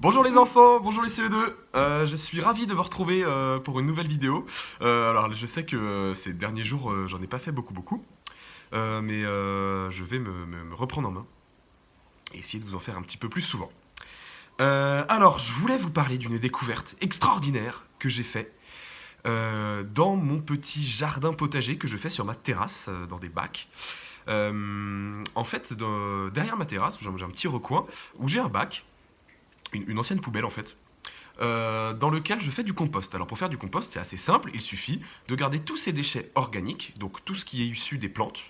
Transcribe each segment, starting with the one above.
Bonjour les enfants, bonjour les CE2. Je suis ravi de vous retrouver pour une nouvelle vidéo. Alors je sais que ces derniers jours j'en ai pas fait beaucoup, mais je vais me reprendre en main et essayer de vous en faire un petit peu plus souvent. Alors je voulais vous parler d'une découverte extraordinaire que j'ai fait dans mon petit jardin potager que je fais sur ma terrasse dans des bacs. En fait, derrière ma terrasse, j'ai un petit recoin où j'ai un bac, une ancienne poubelle en fait, dans lequel je fais du compost. Alors pour faire du compost, c'est assez simple, il suffit de garder tous ces déchets organiques, donc tout ce qui est issu des plantes,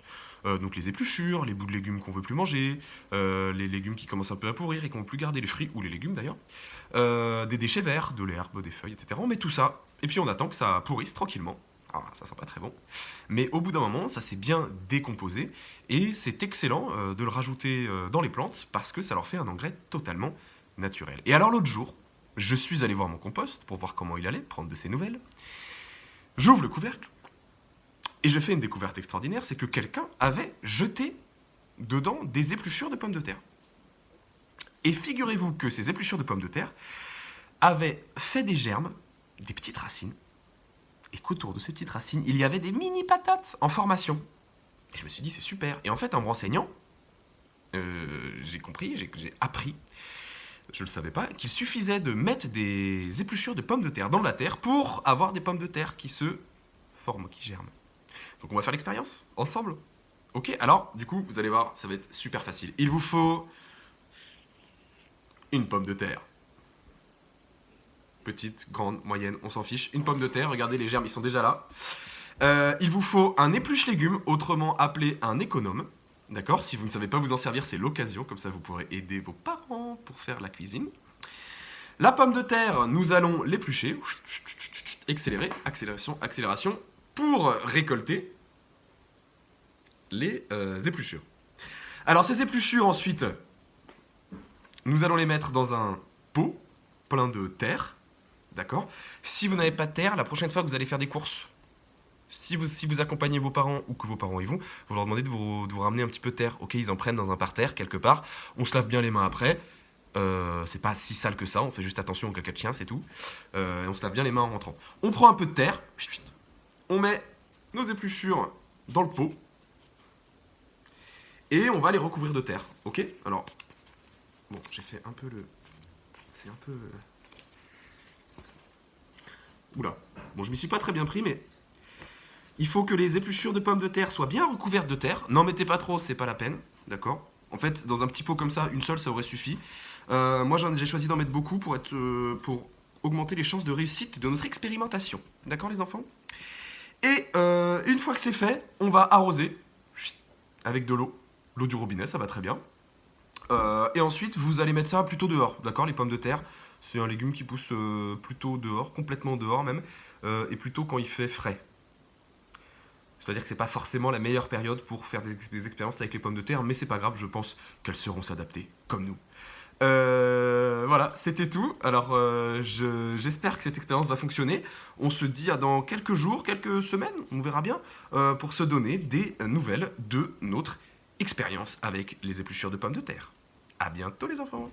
donc les épluchures, les bouts de légumes qu'on veut plus manger, les légumes qui commencent un peu à pourrir et qu'on veut plus garder, les fruits ou les légumes d'ailleurs, des déchets verts, de l'herbe, des feuilles, etc. On met tout ça, et puis on attend que ça pourrisse tranquillement. Alors ça sent pas très bon. Mais au bout d'un moment, ça s'est bien décomposé, et c'est excellent de le rajouter dans les plantes, parce que ça leur fait un engrais totalement naturel. Et alors l'autre jour, je suis allé voir mon compost pour voir comment il allait, prendre de ses nouvelles. J'ouvre le couvercle et je fais une découverte extraordinaire, c'est que quelqu'un avait jeté dedans des épluchures de pommes de terre. Et figurez-vous que ces épluchures de pommes de terre avaient fait des germes, des petites racines, et qu'autour de ces petites racines, il y avait des mini patates en formation. Et je me suis dit, c'est super. Et en fait, en me renseignant, j'ai compris, j'ai appris, je ne le savais pas, qu'il suffisait de mettre des épluchures de pommes de terre dans la terre pour avoir des pommes de terre qui se forment, qui germent. Donc on va faire l'expérience ensemble. Ok, alors du coup, vous allez voir, ça va être super facile. Il vous faut une pomme de terre. Petite, grande, moyenne, on s'en fiche. Une pomme de terre, regardez, les germes, ils sont déjà là. Il vous faut un épluche-légumes, autrement appelé un économe. D'accord? Si vous ne savez pas vous en servir, c'est l'occasion, comme ça vous pourrez aider vos parents pour faire la cuisine. La pomme de terre, nous allons l'éplucher. Accélérer, accélération, pour récolter les épluchures. Alors ces épluchures, ensuite, nous allons les mettre dans un pot plein de terre. D'accord? Si vous n'avez pas de terre, la prochaine fois que vous allez faire des courses, si vous accompagnez vos parents ou que vos parents y vont, vous leur demandez de vous ramener un petit peu de terre. Ok, ils en prennent dans un parterre quelque part. On se lave bien les mains après. C'est pas si sale que ça, on fait juste attention au caca de chien, c'est tout. Et on se lave bien les mains en rentrant. On prend un peu de terre, on met nos épluchures dans le pot, et on va les recouvrir de terre. Ok? Alors, bon, j'ai fait un peu le... C'est un peu... Oula. Bon, je m'y suis pas très bien pris, mais il faut que les épluchures de pommes de terre soient bien recouvertes de terre. N'en mettez pas trop, c'est pas la peine. D'accord? En fait, dans un petit pot comme ça, une seule, ça aurait suffi. Moi, j'ai choisi d'en mettre beaucoup pour augmenter les chances de réussite de notre expérimentation. D'accord, les enfants? Et une fois que c'est fait, on va arroser avec de l'eau. L'eau du robinet, ça va très bien. Et ensuite, vous allez mettre ça plutôt dehors. D'accord, les pommes de terre, c'est un légume qui pousse plutôt dehors, complètement dehors même, et plutôt quand il fait frais. C'est-à-dire que c'est pas forcément la meilleure période pour faire des expériences avec les pommes de terre, mais c'est pas grave, je pense qu'elles sauront s'adapter, comme nous. Voilà, c'était tout. Alors, j'espère que cette expérience va fonctionner. On se dit à dans quelques jours, quelques semaines, on verra bien, pour se donner des nouvelles de notre expérience avec les épluchures de pommes de terre. À bientôt les enfants!